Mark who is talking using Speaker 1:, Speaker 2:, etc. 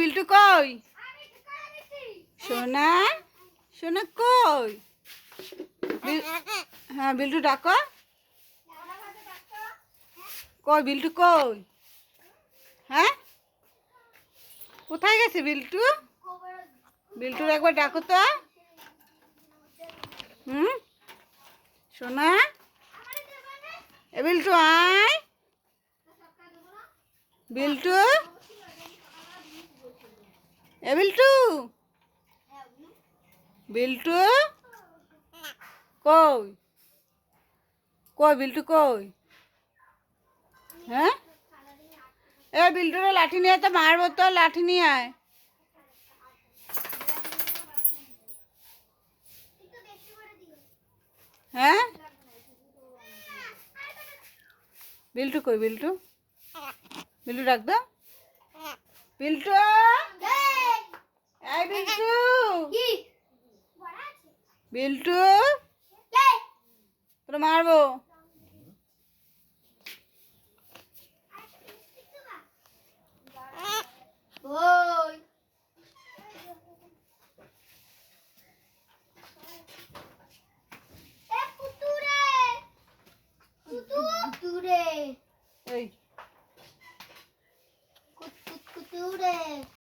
Speaker 1: বিল্টু কই? সোনা সোনা কই? হ্যাঁ বিল্টু ডাকো। কই বিল্টু কই? হ্যাঁ কোথায় গেছে বিল্টু? বিল্টুর একবার ডাকো তো। সোনা এ বিল্টু আয়। বিল্টু এ বিল্টু বিল্টু কই? কই বিল্টু কই? হ্যাঁ এ বিল্টুরে লাঠি নিয়ে তো মারবো, তো লাঠি নিয়ে আয়। হ্যাঁ বিল্টু কই? বিল্টু বিল্টু ডাক দাও। বিল্টু এই বিল্টু বিল্টু তোরা মারবো।